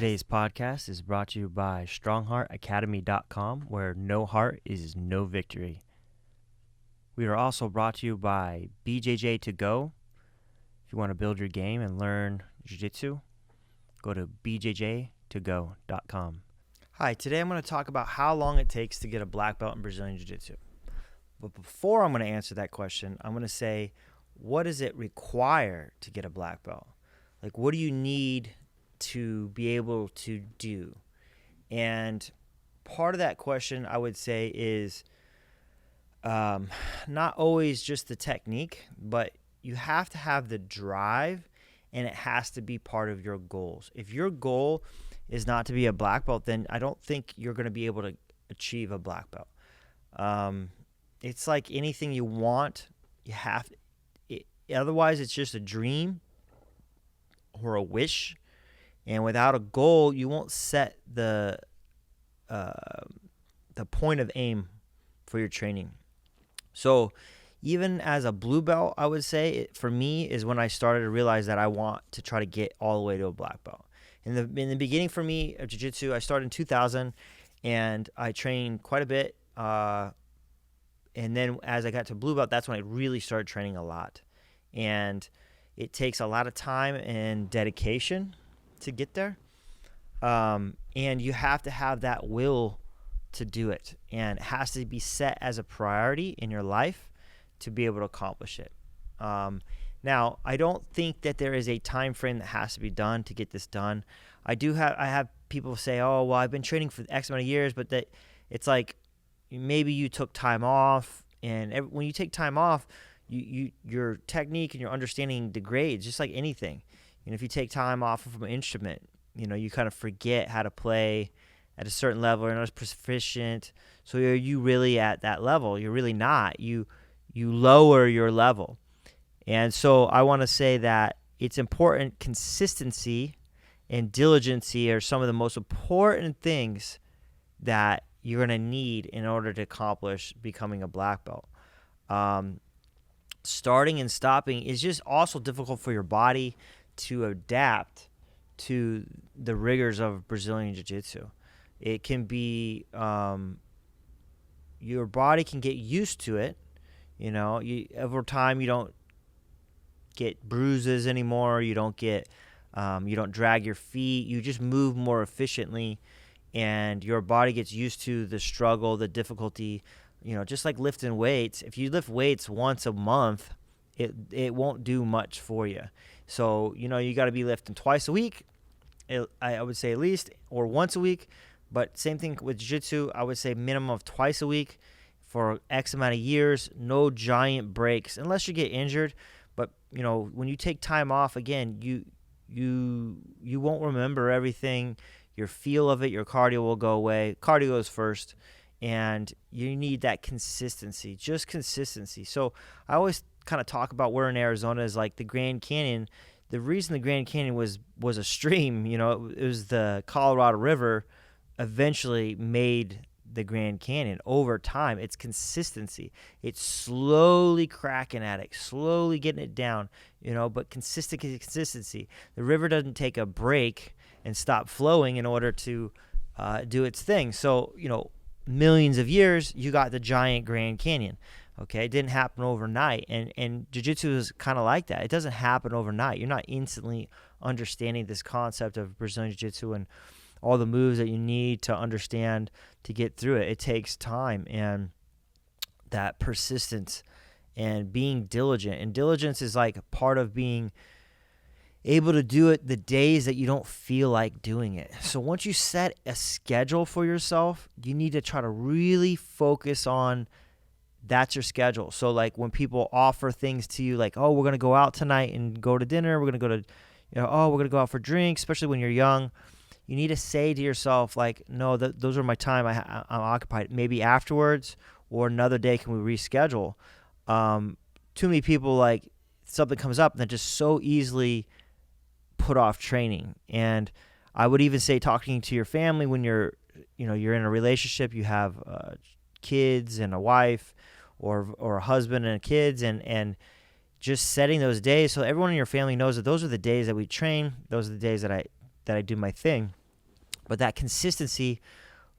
Today's podcast is brought to you by StrongHeartAcademy.com, where no heart is no victory. We are also brought to you by BJJ to go. If you want to build your game and learn Jiu-Jitsu, go to bjjtogo.com. Hi, today I'm going to talk about how long it takes to get a black belt in Brazilian Jiu-Jitsu. But before I'm going to answer that question, I'm going to say, what does it require to get a black belt? Like, what do you need to be able to do? And part of that question, I would say, is not always just the technique, but you have to have the drive, and it has to be part of your goals. If your goal is not to be a black belt, then I don't think you're going to be able to achieve a black belt. It's like anything you want, you have it, otherwise it's just a dream or a wish. And without a goal, you won't set the point of aim for your training. So even as a blue belt, I would say, for me, is when I started to realize that I want to try to get all the way to a black belt. In the beginning for me of Jiu-Jitsu, I started in 2000, and I trained quite a bit. And then as I got to blue belt, that's when I really started training a lot. And it takes a lot of time and dedication to get there, and you have to have that will to do it, and it has to be set as a priority in your life to be able to accomplish it. Now, I don't think that there is a time frame that has to be done to get this done. I have people say, oh, well, I've been training for X amount of years, but that it's like maybe you took time off, and when you take time off, your technique and your understanding degrades, just like anything. If you take time off from an instrument, you kind of forget how to play at a certain level. You're not as proficient. So are you really at that level? You're really not. You lower your level. And so I want to say that it's important. Consistency and diligence are some of the most important things that you're going to need in order to accomplish becoming a black belt. Starting and stopping is just also difficult for your body to adapt to the rigors of Brazilian Jiu-Jitsu. It can be, your body can get used to it. Over time, you don't get bruises anymore. You don't drag your feet. You just move more efficiently, and your body gets used to the struggle, the difficulty. Just like lifting weights. If you lift weights once a month, it won't do much for you. So, you got to be lifting twice a week, I would say at least, or once a week. But same thing with Jiu-Jitsu, I would say minimum of twice a week for X amount of years. No giant breaks unless you get injured. But, when you take time off, again, you won't remember everything. Your feel of it, your cardio will go away. Cardio is first. And you need that consistency, just consistency. So I always kind of talk about where in Arizona is like the Grand Canyon. The reason the Grand Canyon was a stream, it was the Colorado River eventually made the Grand Canyon over time. It's consistency. It's slowly cracking at it, slowly getting it down, but consistency. The river doesn't take a break and stop flowing in order to do its thing. So, millions of years, you got the giant Grand Canyon. Okay, it didn't happen overnight, and Jiu-Jitsu is kind of like that. It doesn't happen overnight. You're not instantly understanding this concept of Brazilian Jiu-Jitsu and all the moves that you need to understand to get through it. It takes time and that persistence and being diligent. And diligence is like part of being able to do it the days that you don't feel like doing it. So once you set a schedule for yourself, you need to try to really focus on that's your schedule. So like when people offer things to you like, oh, we're going to go out tonight and go to dinner. We're going to go to, we're going to go out for drinks, especially when you're young. You need to say to yourself like, no, those are my time. I'm occupied. Maybe afterwards or another day, can we reschedule? Too many people, like something comes up and they're just so easily put off training. And I would even say talking to your family when you're in a relationship, you have kids and a wife or a husband and kids, and just setting those days so everyone in your family knows that those are the days that we train. Those are the days that I do my thing. But that consistency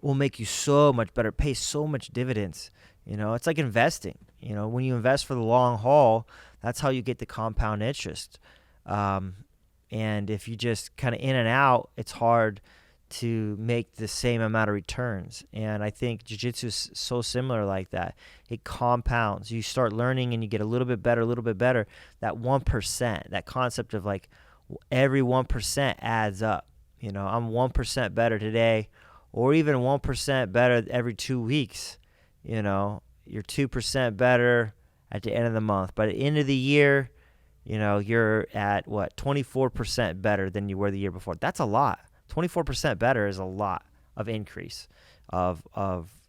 will make you so much better, pay so much dividends. It's like investing. When you invest for the long haul, that's how you get the compound interest. And if you just kind of in and out, it's hard to make the same amount of returns. And I think jiu-jitsu is so similar like that. It compounds. You start learning and you get a little bit better, a little bit better. That 1%, that concept of like every 1% adds up. I'm 1% better today, or even 1% better every 2 weeks. You're 2% better at the end of the month. By the end of the year, you're at 24% better than you were the year before. That's a lot. 24% better is a lot of increase of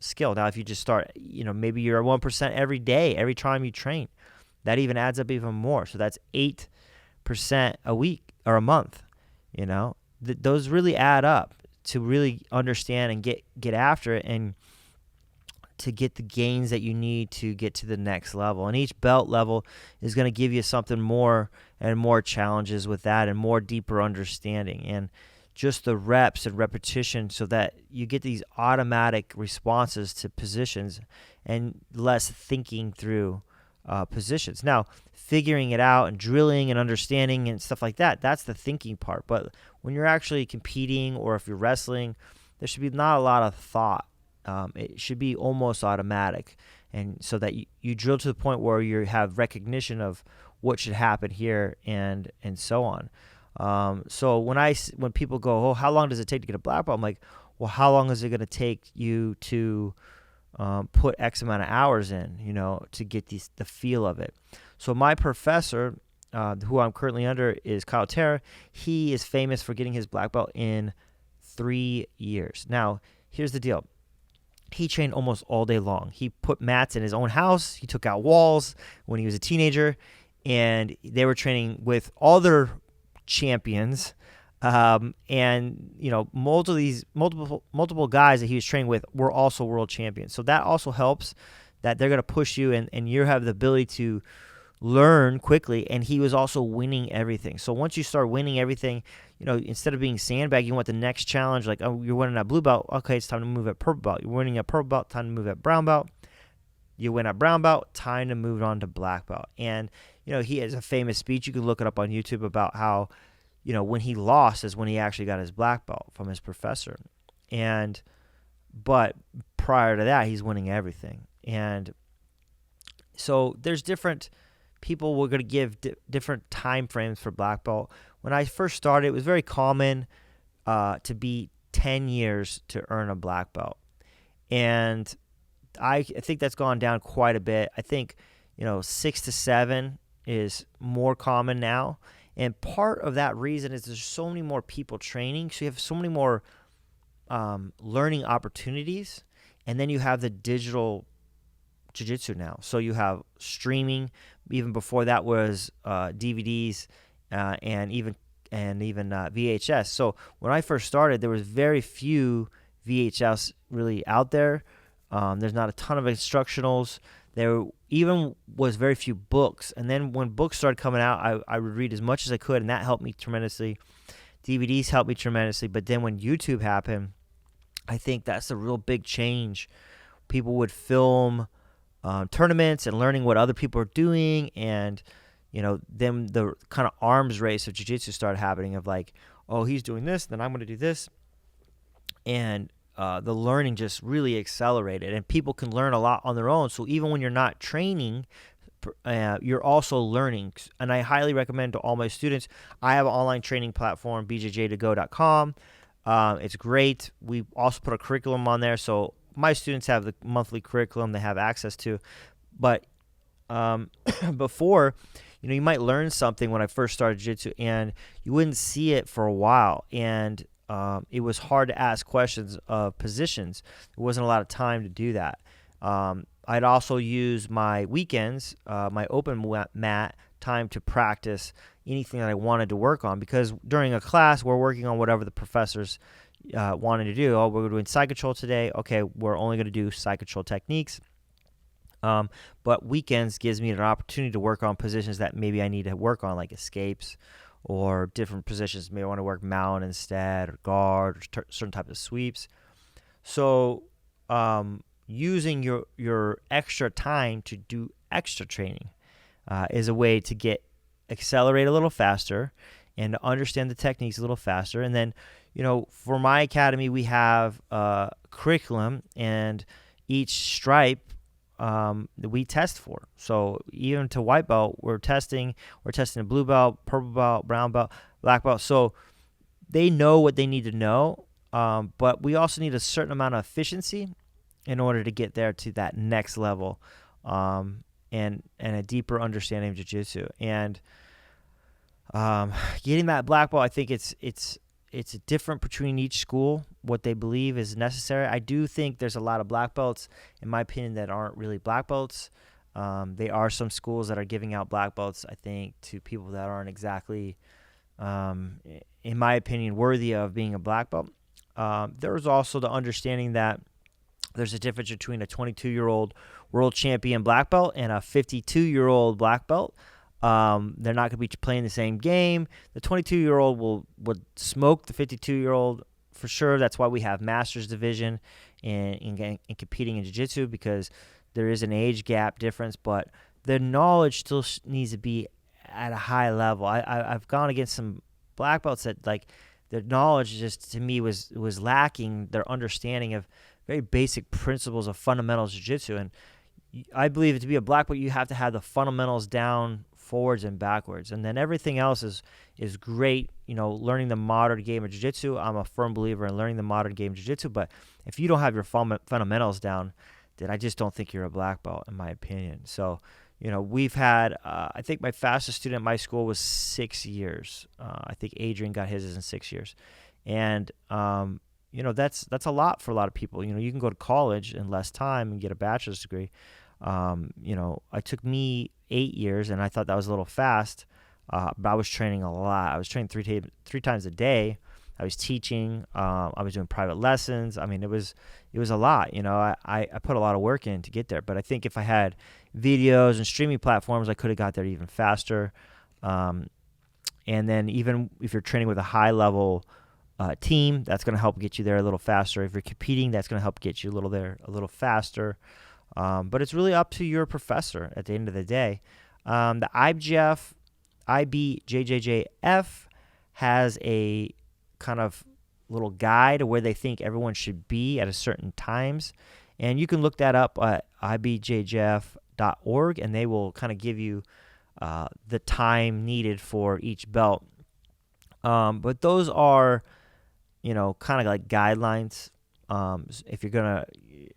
skill. Now, if you just start, maybe you're 1% every day, every time you train, that even adds up even more. So that's 8% a week or a month. Those really add up to really understand and get after it, and to get the gains that you need to get to the next level. And each belt level is going to give you something more and more challenges with that, and more deeper understanding, and just the reps and repetition, so that you get these automatic responses to positions and less thinking through positions. Now, figuring it out and drilling and understanding and stuff like that, that's the thinking part. But when you're actually competing, or if you're wrestling, there should be not a lot of thought. It should be almost automatic, and so that you drill to the point where you have recognition of what should happen here, and so on. So when people go, oh, how long does it take to get a black belt? I'm like, well, how long is it going to take you to put X amount of hours in, to get the feel of it? So my professor, who I'm currently under, is Kyle Terra. He is famous for getting his black belt in 3 years. Now, here's the deal. He trained almost all day long. He put mats in his own house. He took out walls when he was a teenager, and they were training with other champions. And multiple guys that he was training with were also world champions. So that also helps, that they're going to push you, and you have the ability to learn quickly. And he was also winning everything. So once you start winning everything, instead of being sandbag, you want the next challenge. Like, oh, you're winning at blue belt. Okay, it's time to move at purple belt. You're winning at purple belt. Time to move at brown belt. You win at brown belt. Time to move on to black belt. And he has a famous speech. You can look it up on YouTube about how, when he lost is when he actually got his black belt from his professor. But prior to that, he's winning everything. And so there's different people. We're going to give different time frames for black belt. When I first started, it was very common to be 10 years to earn a black belt. And I think that's gone down quite a bit. I think, 6 to 7 is more common now. And part of that reason is there's so many more people training. So you have so many more learning opportunities. And then you have the digital jiu-jitsu now. So you have streaming. Even before that was DVDs and even VHS. So when I first started, there was very few VHS really out there. There's not a ton of instructionals. There even was very few books. And then when books started coming out, I would read as much as I could, and that helped me tremendously. DVDs helped me tremendously. But then when YouTube happened, I think that's a real big change. People would film tournaments and learning what other people are doing, and then the kind of arms race of jiu-jitsu started happening, of like, oh, he's doing this, then I'm going to do this. And the learning just really accelerated, and people can learn a lot on their own. So even when you're not training, you're also learning. And I highly recommend to all my students, I have an online training platform, bjj2go.com. It's great. We also put a curriculum on there, so my students have the monthly curriculum they have access to. But before, you might learn something when I first started jiu-jitsu, and you wouldn't see it for a while. And it was hard to ask questions of positions. There wasn't a lot of time to do that. I'd also use my weekends, my open mat time, to practice anything that I wanted to work on, because during a class, we're working on whatever the professors wanted to do. Oh, we're doing side control today. Okay, we're only going to do side control techniques. But weekends gives me an opportunity to work on positions that maybe I need to work on, like escapes or different positions. Maybe I want to work mount instead, or guard, or certain types of sweeps. So using your extra time to do extra training is a way to accelerate a little faster and to understand the techniques a little faster. And then, for my academy, we have a curriculum, and each stripe that we test for. So even to white belt, we're testing a blue belt, purple belt, brown belt, black belt. So they know what they need to know, but we also need a certain amount of efficiency in order to get there to that next level, and a deeper understanding of jiu-jitsu. And getting that black belt, I think it's different between each school, what they believe is necessary. I do think there's a lot of black belts, in my opinion, that aren't really black belts. There are some schools that are giving out black belts, I think, to people that aren't exactly, in my opinion, worthy of being a black belt. There's also the understanding that there's a difference between a 22-year-old world champion black belt and a 52-year-old black belt. They're not going to be playing the same game. The 22-year-old would smoke the 52-year-old for sure. That's why we have Masters Division in competing in jiu-jitsu, because there is an age gap difference, but the knowledge still needs to be at a high level. I've gone against some black belts that, like, their knowledge just, to me, was lacking, their understanding of very basic principles of fundamentals jiu-jitsu. And I believe to be a black belt, you have to have the fundamentals down forwards and backwards, and then everything else is great. Learning the modern game of jiu-jitsu, I'm a firm believer in learning the modern game of jiu-jitsu, but if you don't have your fundamentals down, then I just don't think you're a black belt, in my opinion. So we've had I think my fastest student at my school was 6 years. I think Adrian got his in 6 years, and that's a lot for a lot of people. You can go to college in less time and get a bachelor's degree. It took me 8 years, and I thought that was a little fast, but I was training a lot. I was training three times a day. I was teaching. I was doing private lessons. I mean, it was a lot. I put a lot of work in to get there. But I think if I had videos and streaming platforms, I could have got there even faster. And then even if you're training with a high level team, that's going to help get you there a little faster. If you're competing, that's going to help get you a little faster. But it's really up to your professor at the end of the day. The IBJJF has a kind of little guide where they think everyone should be at a certain times. And you can look that up at ibjjf.org, and they will kind of give you the time needed for each belt. But those are, kind of like guidelines. If you're going to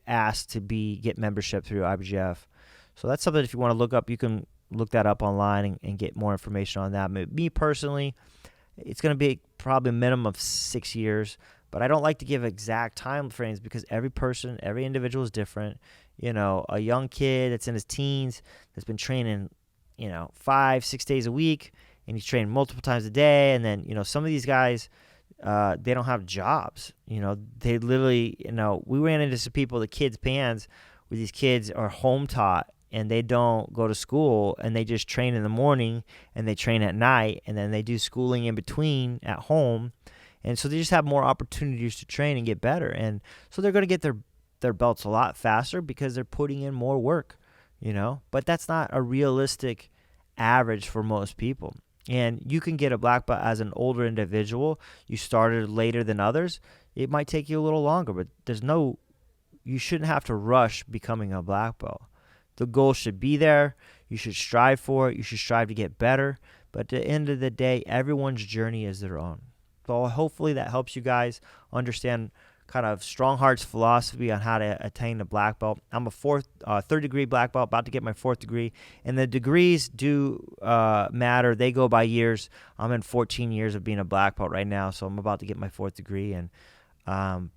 ask to get membership through IBJJF. So that's something, if you want to look up, you can look that up online and get more information on that. Me personally, it's going to be probably a minimum of 6 years, but I don't like to give exact time frames because every individual is different. A young kid that's in his teens that's been training, 5-6 days a week, and he's training multiple times a day. And then, some of these guys, they don't have jobs. They literally, we ran into some people, the kids' pans, where these kids are home taught and they don't go to school, and they just train in the morning and they train at night, and then they do schooling in between at home. And so they just have more opportunities to train and get better. And so they're going to get their belts a lot faster because they're putting in more work, but that's not a realistic average for most people. And you can get a black belt as an older individual. You started later than others. It might take you a little longer, but you shouldn't have to rush becoming a black belt. The goal should be there. You should strive for it. You should strive to get better. But at the end of the day, everyone's journey is their own. So hopefully that helps you guys understand kind of Strongheart's philosophy on how to attain the black belt. I'm a third degree black belt, about to get my fourth degree. And the degrees do matter. They go by years. I'm in 14 years of being a black belt right now, so I'm about to get my fourth degree. And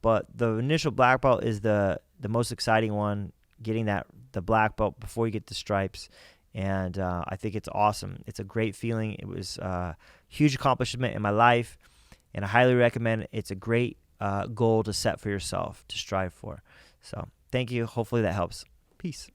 but the initial black belt is the most exciting one, getting the black belt before you get the stripes. And I think it's awesome. It's a great feeling. It was a huge accomplishment in my life, and I highly recommend it. It's a great goal to set for yourself, to strive for. So thank you. Hopefully that helps. Peace.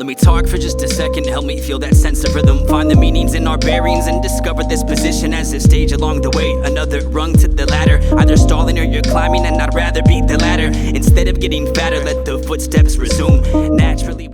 Let me talk for just a second, help me feel that sense of rhythm. Find the meanings in our bearings and discover this position as a stage along the way. Another rung to the ladder, either stalling or you're climbing, and I'd rather beat the ladder. Instead of getting fatter, let the footsteps resume naturally.